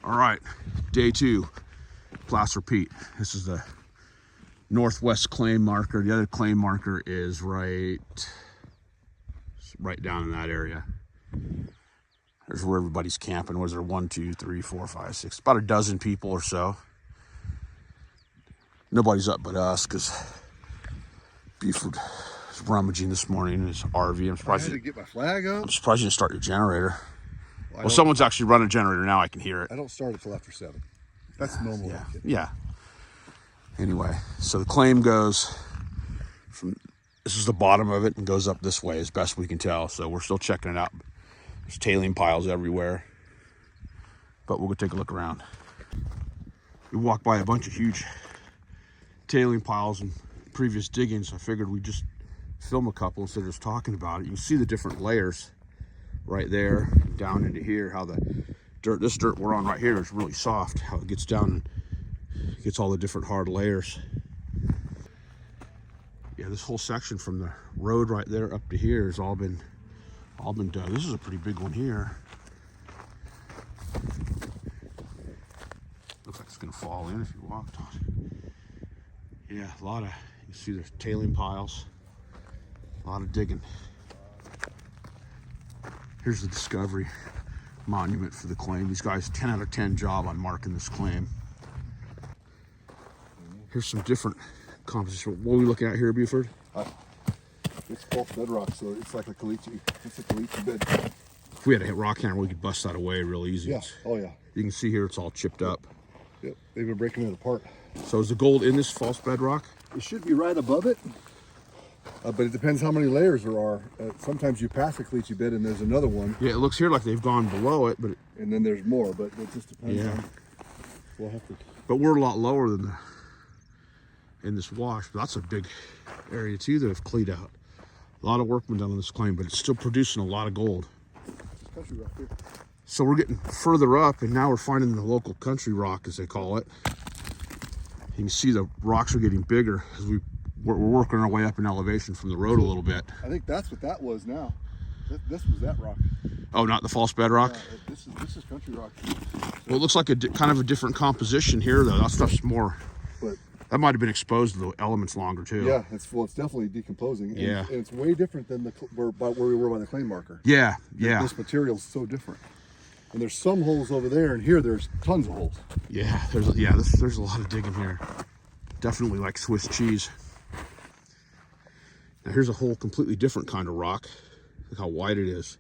All right, day 2, Placer Pete. This is the northwest claim marker. The other claim marker is right down in that area. There's where everybody's camping. Was there 1, 2, 3, 4, 5, 6, about a dozen people or so. Nobody's up but us because Buford is rummaging this morning in his RV. I'm surprised. I had to get my flag up. I'm surprised you didn't start your generator. Well, someone's actually running a generator now. I can hear it. I don't start until after 7. That's normal. Yeah. Anyway, so the claim goes from, this is the bottom of it, and goes up this way as best we can tell. So we're still checking it out. There's tailing piles everywhere, but we'll go take a look around. We walked by a bunch of huge tailing piles and previous diggings. I figured we'd just film a couple instead of just talking about it. You can see the different layers right there down into here, how the dirt, this dirt we're on right here is really soft, how it gets down and gets all the different hard layers. Yeah, this whole section from the road right there up to here has all been done. This is a pretty big one here. Looks like it's gonna fall in if you walked on it. Yeah, a lot of, you see there's tailing piles, a lot of digging. Here's the discovery monument for the claim. These guys, 10 out of 10 job on marking this claim. Here's some different composition. What are we looking at here, Buford? It's false bedrock, so it's like a caliche. It's a caliche bed. If we had a rock hammer, we could bust that away real easy. Yeah. Oh yeah. You can see here it's all chipped up. Yep. They've been breaking it apart. So is the gold in this false bedrock? It should be right above it, but it depends how many layers there are. Sometimes you pass a caliche bed and there's another one. Yeah, it looks here like they've gone below it, but and then there's more. But it just depends. Yeah. On, we'll have to. But we're a lot lower than in this wash. But that's a big area too that have cleaned out. A lot of work been done on this claim, but it's still producing a lot of gold. Country rock here. So we're getting further up, and now we're finding the local country rock, as they call it. You can see the rocks are getting bigger as we're working our way up in elevation from the road a little bit. I think that's what that was now. This was that rock. Oh, not the false bedrock? Yeah, this is country rock. Well, it looks like kind of a different composition here, though. That stuff's more... But that might have been exposed to the elements longer, too. Yeah, it's definitely decomposing. And, yeah. And it's way different than where we were by the claim marker. Yeah, yeah. This material's so different. And there's some holes over there, and here there's tons of holes. Yeah, there's a lot of digging here. Definitely like Swiss cheese. Now here's a whole completely different kind of rock. Look how wide it is.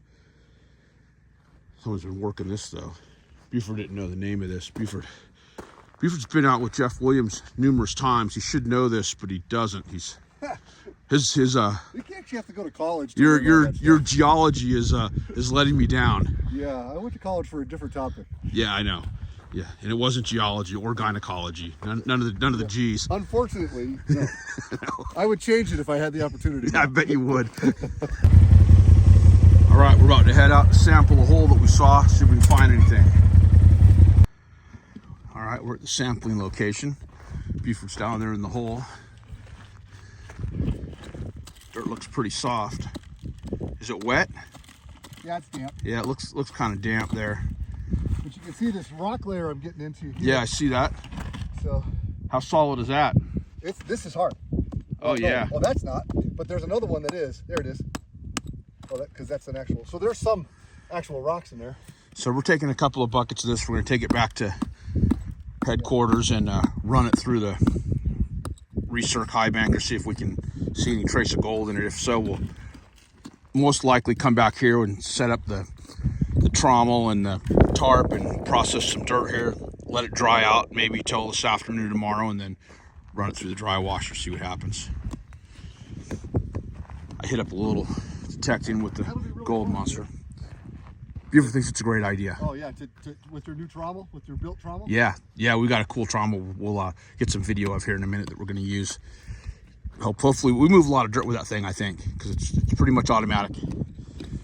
Someone's been working this though. Buford didn't know the name of this. Buford's been out with Jeff Williams numerous times. He should know this, but he doesn't. His You can't have to go to college. Your geology is letting me down. Yeah, I went to college for a different topic. Yeah, I know. Yeah, and it wasn't geology or gynecology. None of the G's. Unfortunately, no. No. I would change it if I had the opportunity. Yeah, I bet you would. All right, we're about to head out to sample a hole that we saw, see if we can find anything. All right, we're at the sampling location. Buford's down there in the hole. Dirt looks pretty soft. Is it wet? Yeah, it's damp. Yeah, it looks kind of damp there. But you can see this rock layer I'm getting into here. Yeah, I see that. So how solid is that? This is hard. Oh yeah. Oh, that's not. But there's another one that is. There it is. Oh, because that's an actual. So there's some actual rocks in there. So we're taking a couple of buckets of this. We're going to take it back to headquarters and run it through the recirc high banker, see if we can see any trace of gold in it. If so, we'll most likely come back here and set up the trommel and the tarp and process some dirt here, let it dry out maybe till this afternoon tomorrow, and then run it through the dry washer, see what happens. I hit up a little detecting with the gold monster. Buford thinks it's a great idea. Oh yeah, with your new trommel, with your built trommel? Yeah, we got a cool trommel we'll get some video of here in a minute that we're going to use. Hopefully, we move a lot of dirt with that thing, I think, because it's pretty much automatic.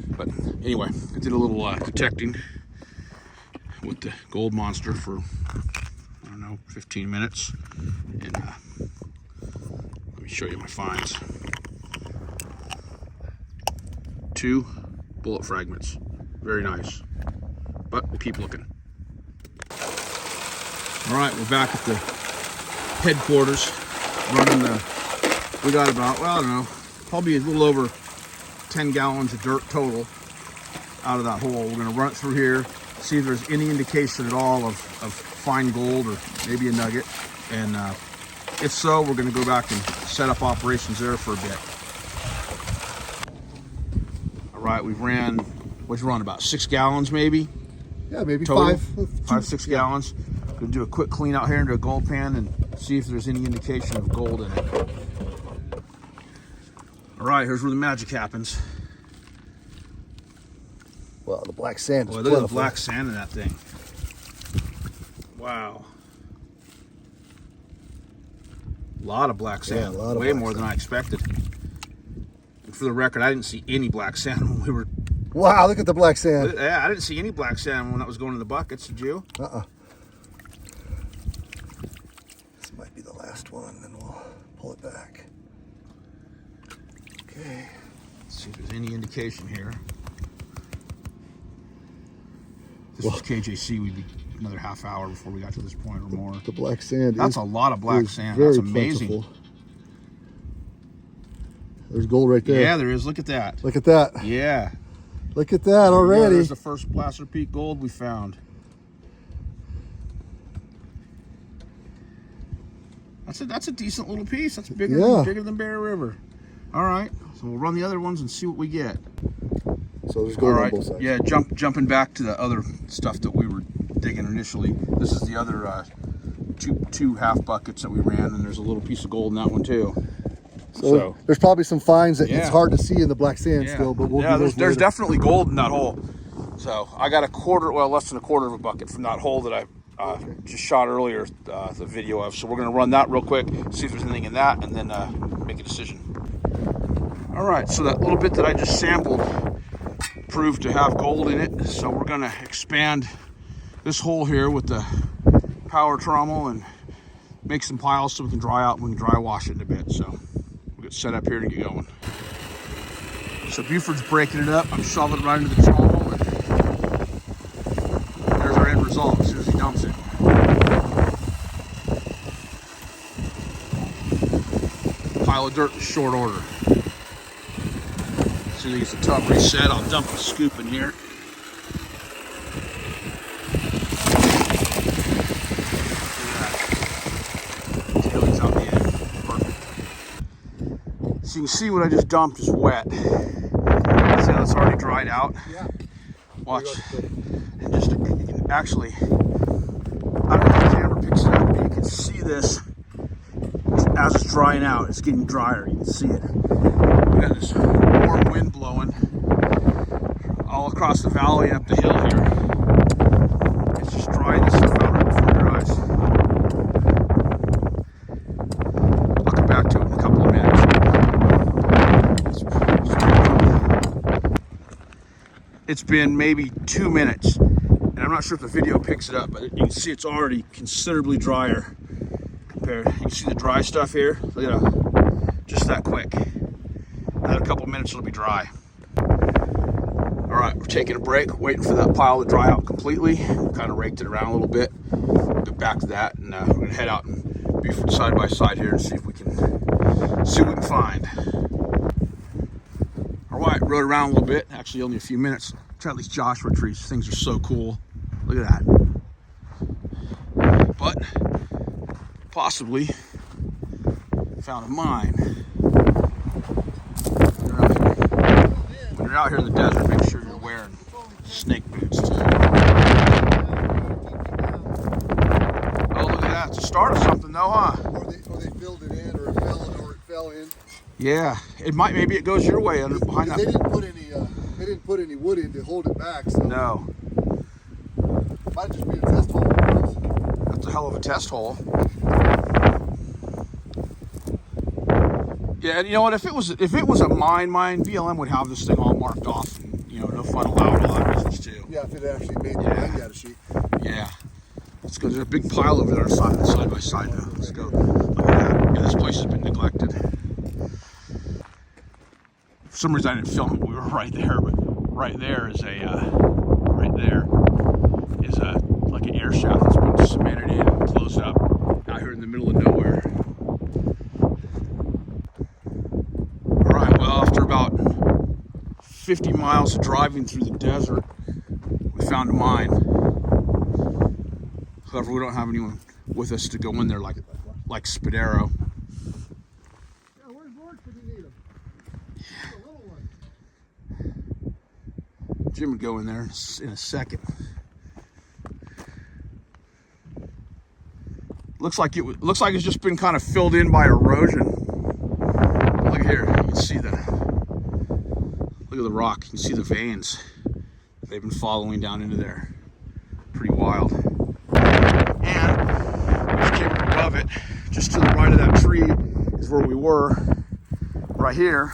But anyway, I did a little detecting with the gold monster for, I don't know, 15 minutes. And let me show you my finds. 2 bullet fragments. Very nice. But we'll keep looking. All right, we're back at the headquarters, running we got about, well, I don't know, probably a little over 10 gallons of dirt total out of that hole. We're gonna run it through here, see if there's any indication at all of fine gold or maybe a nugget. And if so, we're gonna go back and set up operations there for a bit. All right, we've ran, what'd you run, about 6 gallons maybe? Yeah, maybe Total? 5, 6 gallons. Gonna do a quick clean out here into a gold pan and see if there's any indication of gold in it. All right, here's where the magic happens. Well, the black sand is Boy, look at the plentiful. black sand in that thing. Wow. A lot of black sand. Yeah, a lot of way black more sand. than I expected. And for the record, I didn't see any black sand when we were. Wow, look at the black sand. Yeah, I didn't see any black sand when I was going in the buckets. Did you? This might be the last one, then we'll pull it back. Okay. Let's see if there's any indication here. If this was KJC, we'd be another half hour before we got to this point or more. The black sand That's is, a lot of black is sand. very That's amazing. plentiful. There's gold right there. Yeah, there is. Look at that. Look at that. Yeah. Look at that Yeah, already. there's the first Placer Peak gold we found. That's a decent little piece. That's bigger, bigger than Bear River. All right, so we'll run the other ones and see what we get. So there's All gold right, on both sides. yeah. Jumping back to the other stuff that we were digging initially. This is the other two half buckets that we ran, and there's a little piece of gold in that one too. So there's probably some finds that Yeah. it's hard to see in the black sand still, but we'll do those there's later. definitely gold in that hole. So I got less than a quarter of a bucket from that hole that I just shot earlier, the video of. So we're gonna run that real quick, see if there's anything in that, and then make a decision. All right, so that little bit that I just sampled proved to have gold in it. So we're gonna expand this hole here with the power trommel and make some piles so we can dry out and we can dry wash it in a bit. So we'll get set up here and get going. So Buford's breaking it up. I'm shoving it right into the trommel, and there's our end result as soon as he dumps it. Pile of dirt in short order. As soon as he gets the tub reset, I'll dump the scoop in here. Look at that. Tailings out the end. Perfect. So you can see what I just dumped is wet. See how it's already dried out? Yeah. Watch. And just you can actually, I don't know if the camera picks it up, but you can see this as it's drying out. It's getting drier. You can see it. We got this warm wind blowing all across the valley and up the hill here. It's just drying this stuff out right before your eyes. I'll come back to it in a couple of minutes. It's been maybe 2 minutes, and I'm not sure if the video picks it up, but you can see it's already considerably drier compared. You can see the dry stuff here. Look at that, just that quick. Another couple of minutes, it'll be dry. All right, we're taking a break, waiting for that pile to dry out completely. Kind of raked it around a little bit. Get back to that, and we're gonna head out and be side by side here and see what we can find. All right, rode around a little bit. Actually, only a few minutes. Tried these Joshua trees. These things are so cool. Look at that. But possibly found a mine. When you're out here in the desert, make sure you're wearing snake boots too. Oh, look at that. It's the start of something though, huh? Or they filled it in, or it fell in. Yeah, maybe it goes your way under behind that. They didn't put any wood in to hold it back. So No, might just be a test hole. that's a hell of a test hole. Yeah, and you know what? If it was a mine, BLM would have this thing all marked off. And, no fun allowed, all that business too. Yeah, if it actually made the mine data sheet. Yeah. Let's go. There's a big pile over there side by side now. Let's go. Look at that. Yeah, this place has been neglected. For some reason I didn't film it. We were right there, but right there is like an air shaft that's been cemented in and closed up out here in the middle of nowhere. All right, well, after about 50 miles of driving through the desert, we found a mine. However, we don't have anyone with us to go in there like Spadero. Yeah, where's Lawrence when you need him? The little one. Jim would go in there in a second. Looks like it's just been kind of filled in by erosion. Look here, you can see look at the rock. You can see the veins they've been following down into there. Pretty wild. And just came up above it, just to the right of that tree is where we were. Right here,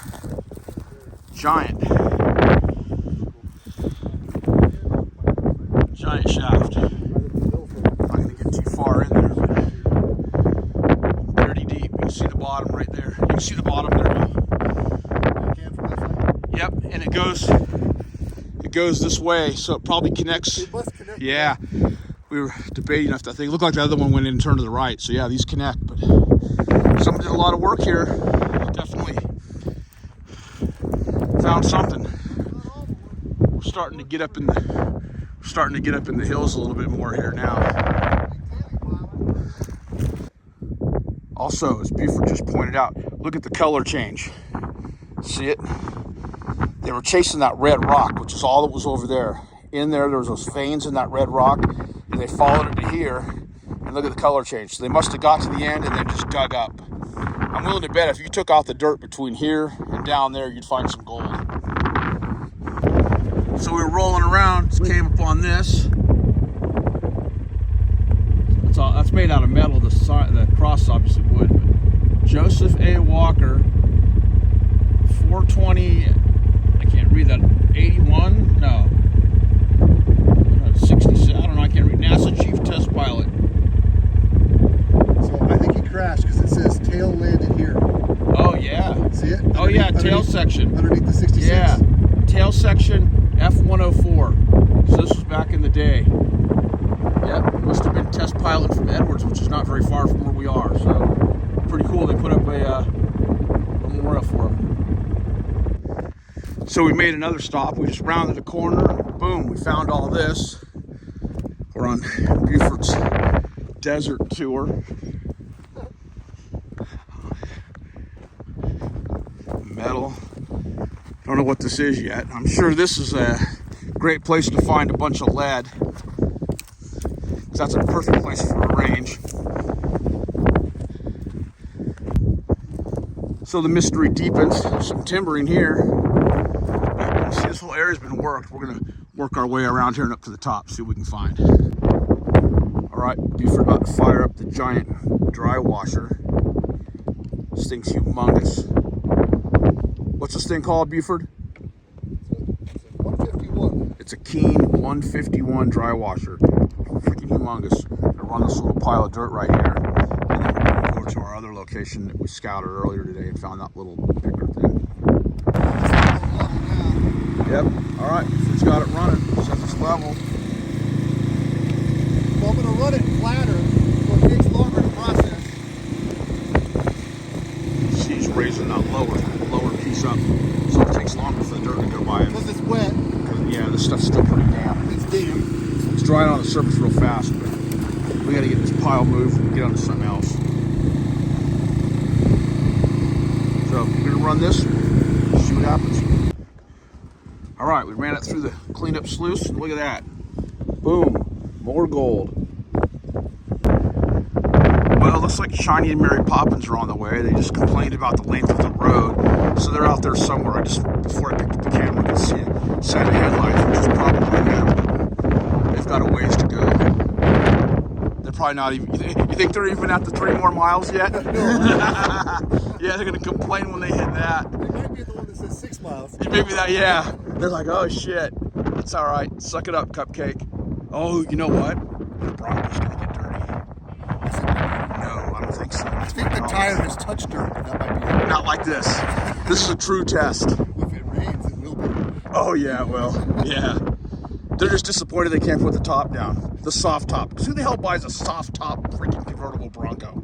giant shaft. I'm not gonna get too far in there, but pretty deep. You can see the bottom right there. You can see the bottom there now. Yep, and it goes this way, so it probably connects. It must connect. Yeah, we were debating if that thing. It looked like the other one went in and turned to the right. So yeah, these connect. But someone did a lot of work here. Definitely found something. We're starting to get up in the hills a little bit more here now. Also, as Buford just pointed out, look at the color change. See it? They were chasing that red rock, which is all that was over there. In there was those veins in that red rock, and they followed it to here, and look at the color change. So they must have got to the end and then just dug up. I'm willing to bet if you took out the dirt between here and down there, you'd find some gold. So we were rolling around, just came upon this. That's made out of metal. The cross is obviously wood. But Joseph A. Walker, 420. I can't read that. 81? No. 67. I don't know. I can't read. NASA Chief Test Pilot. So I think he crashed because it says tail landed here. Oh yeah. See it? Oh yeah, tail section. Underneath the 66. Yeah, tail section F-104. So this was back in the day. Yep, must have been test pilot from Edwards, which is not very far from where we are. So pretty cool. They put up a memorial for him. So we made another stop. We just rounded a corner. And boom, we found all this. We're on Buford's desert tour. Metal. Don't know what this is yet. I'm sure this is a great place to find a bunch of lead. That's a perfect place for a range. So the mystery deepens. Some timbering here. See, this whole area's been worked. We're gonna work our way around here and up to the top, see what we can find. All right, Buford about to fire up the giant dry washer. This thing's humongous. What's this thing called, Buford? It's a 151. It's a Keen 151 dry washer. Freaking humongous. I'm gonna run this little pile of dirt right here, and then we're gonna go to our other location that we scouted earlier today and found that little picker thing. Yep. All right. It's got it running. Says it's level. Well, I'm gonna run it flatter, so it takes longer to process. She's raising that lower piece up, so it takes longer for the dirt to go by it. Because it's wet. Yeah, this stuff's still pretty damp. It's damp. It's drying on the surface real fast, but we got to get this pile moved and get onto something else. So we're gonna run this, see what happens. All right, we ran it through the cleanup sluice, and look at that. Boom, more gold. Well, it looks like Shiny and Mary Poppins are on the way. They just complained about the length of the road, so they're out there somewhere. Before I picked up the camera, I could see a set of headlights, which is probably them. They've got a ways to go. They're probably not even. You think they're even at the 3 more miles yet? Yeah, they're gonna complain when they hit that. They might be the one that says 6 miles. Maybe that. Yeah. They're like, oh shit. It's all right. Suck it up, Cupcake. Oh, you know what? The Bronco's gonna get dirty. No, I don't think so. I think the tire has touched dirt, but that might be it. Not like this. This is a true test. If it rains, it will be. Oh yeah, it will. Yeah. They're just disappointed they can't put the top down, the soft top. Because who the hell buys a soft top freaking convertible Bronco?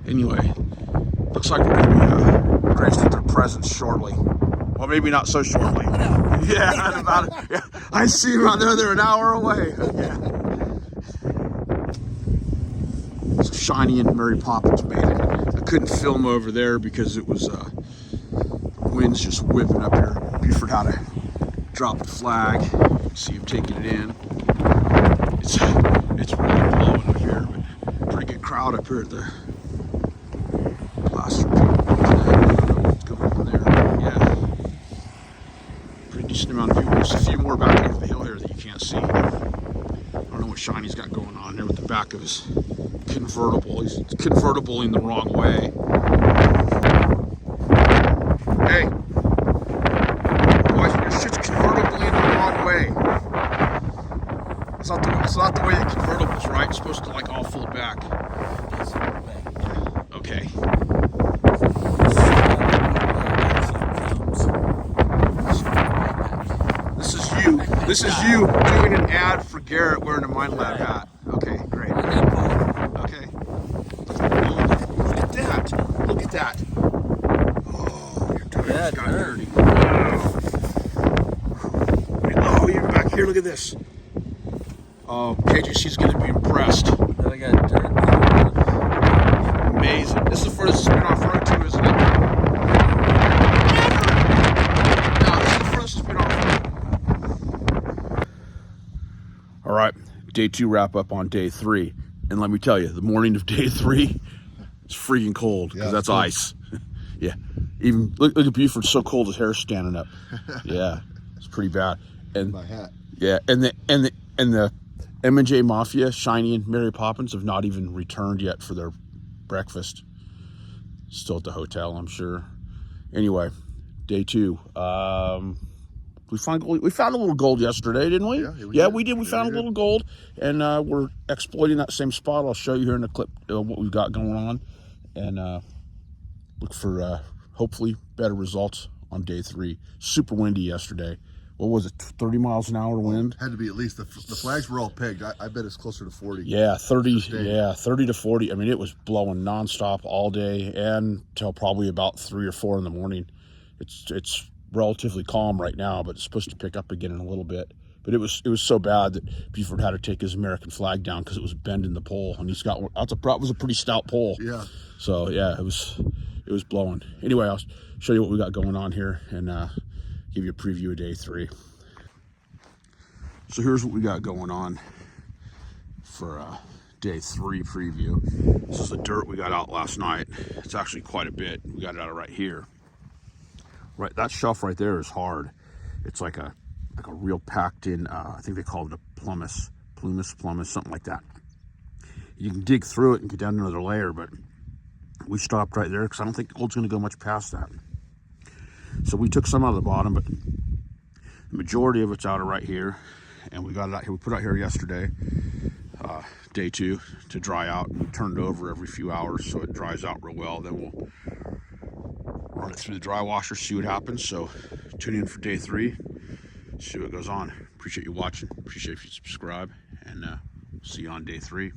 Anyway, looks like we're going to be graced with their presence shortly. Well, maybe not so shortly. Yeah, about it. Yeah. I see them out there. They're an hour away. Yeah. So Shiny and Mary Poppins made it. I couldn't film over there because it was wind's just whipping up here. Buford had to drop the flag. See him taking it in. It's really blowing up here, but pretty good crowd up here at the Plaster people. What's going on there? Yeah. Pretty decent amount of people. There's a few more back over the hill here that you can't see. I don't know what Shiny's got going on there with the back of his convertible. He's convertibling the wrong way. Hey! Boys, your shit's convertibling the wrong way. It's not the way the convertible's, right? It's supposed to like all fold back. Okay. This is you doing an ad for Garrett wearing a Minelab hat. Okay, great. Okay. Look at that. Look at that. Oh, your tires got dirty. Oh, you're back here. Look at this. Oh, KGC's going to be impressed. I got dirt. Amazing. This is the furthest it's been off-road too, isn't it? No, this is the furthest it's been off-road. All right, day 2 wrap up on day 3. And let me tell you, the morning of day 3, it's freaking cold because that's ice. Yeah, even look at Buford, so cold his hair's standing up. Yeah, it's pretty bad. And My hat. yeah, and the M&J Mafia, Shiny and Mary Poppins have not even returned yet for their breakfast. Still at the hotel, I'm sure. Anyway, day 2. We found a little gold yesterday, didn't we? Yeah, we did. We found a little gold, and we're exploiting that same spot. I'll show you here in a clip what we've got going on, and look for hopefully better results on day 3. Super windy yesterday. What was it? 30 miles an hour wind. Had to be at least the flags were all pegged. I bet it's closer to 40. Yeah, 30. Yeah, 30 to 40. I mean, it was blowing nonstop all day and till probably about 3 or 4 in the morning. It's relatively calm right now, but it's supposed to pick up again in a little bit. But it was so bad that Buford had to take his American flag down because it was bending the pole, and that was a pretty stout pole. Yeah. So yeah, it was blowing. Anyway, I'll show you what we got going on here and give you a preview of day 3. So here's what we got going on for day 3 preview. This is the dirt we got out last night. It's actually quite a bit. We got it out of right here. Right, that shelf right there is hard. It's like a real packed in. I think they call it a plumus, something like that. You can dig through it and get down another layer, but we stopped right there because I don't think gold's going to go much past that. So we took some out of the bottom, but the majority of it's out of right here, and we got it out here. We put it out here yesterday, day 2, to dry out. We turned it over every few hours so it dries out real well. Then we'll run it through the dry washer, see what happens. So tune in for day 3, see what goes on. Appreciate you watching. Appreciate if you subscribe, and see you on day 3.